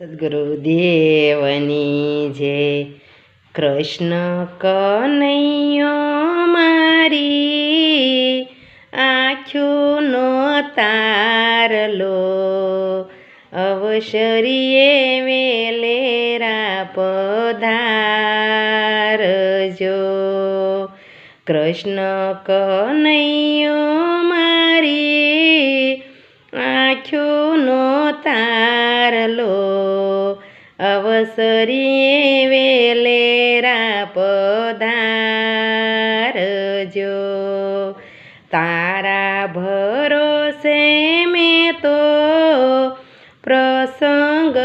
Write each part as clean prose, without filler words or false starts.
સદગુરુદેવની જય. કૃષ્ણ કનૈયો મારી આંખોનો તારલો, અવસરીએ વેલેરા પધારજો. કૃષ્ણ કનૈયો મારી આંખોનો તારલો, અવસરીએ વેલેરા પધારજો. તારા ભરોસે મેં તો પ્રસંગ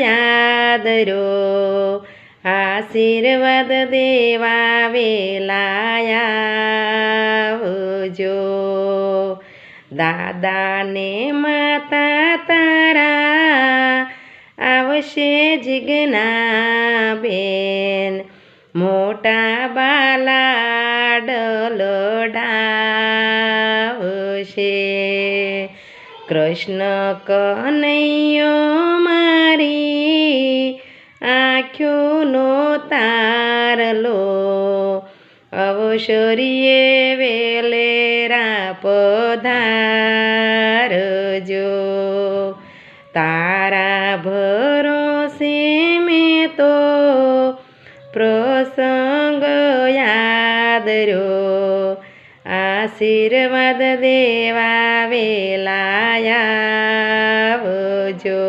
યાદર્યો, આશીર્વાદ દેવા વેલાયાવજો. દાદાને માતા તારા આવશે જીજ્ઞા બેન, મોટા બાલા લડાવશે. કૃષ્ણ કનૈયો મારી આંખોનો તારલો, અવસરીએ વેલેરા પધારજો. તારા ભરોસે મેં તો પ્રસંગ યાદર્યો, આશીર્વાદ દેવા વેલાયાવજો.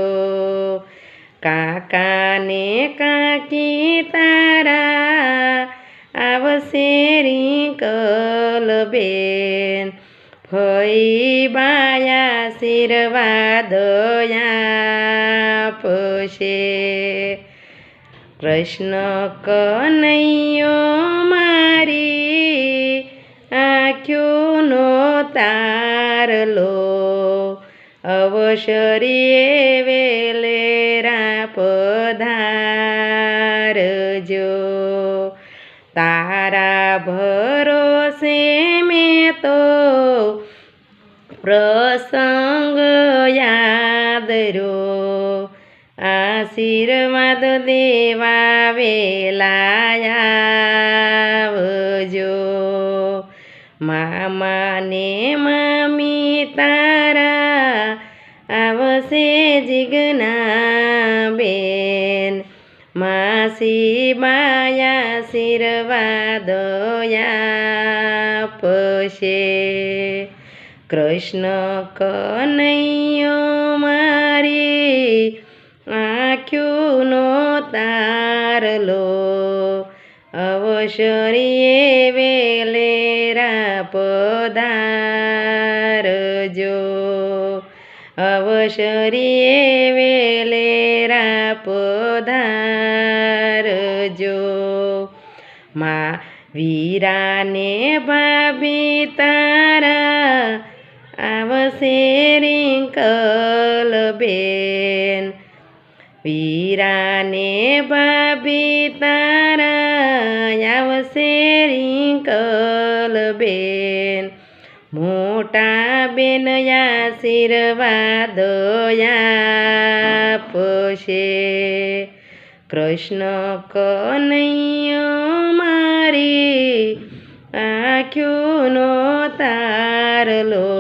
કાકાને કાકી તારા આવશે રિંકલ બેન, ફઈ બાયા આશીર્વાદ આપશે. કૃષ્ણ કનૈયો મારી આંખોનો તારલો, અવસરીએ વેલેરા પધારજો. તારા ભરોસે મેં તો પ્રસંગ યાદર્યો, આશીર્વાદ દેવા વેલાયાવજો. મામાને મામી તારા આવશે જીજ્ઞા બેન, માસી બાયા આશીર્વાદ આપશે. કૃષ્ણ કનૈયો મારી આંખોનો તારલો, અવસરીએ વેલેરા પધારજો. અવસરીએ વેલેરા પધારજો. મા વીરાને ભાભી તારા આવશે રિંકલ બેન, વીરાને ભાભી તારા આવશે રિંકલ બેન, મોટા બેન આશીર્વાદ આપશે. કૃષ્ણ કનૈયો મારી આંખોનો તારલો,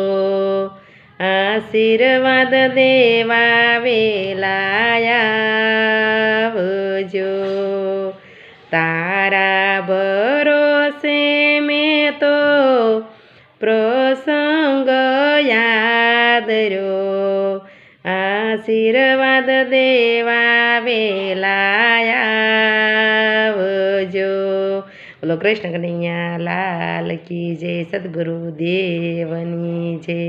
આશીર્વાદ દેવા વેલાયાવજો. તારા ભરોસે મેં તો પ્રસંગ યાદર્યો, આશીર્વાદ દેવા વેલાયાવજો. બોલો કૃષ્ણ કનૈયા લાલ કી જય. સદગુરુદેવની જય.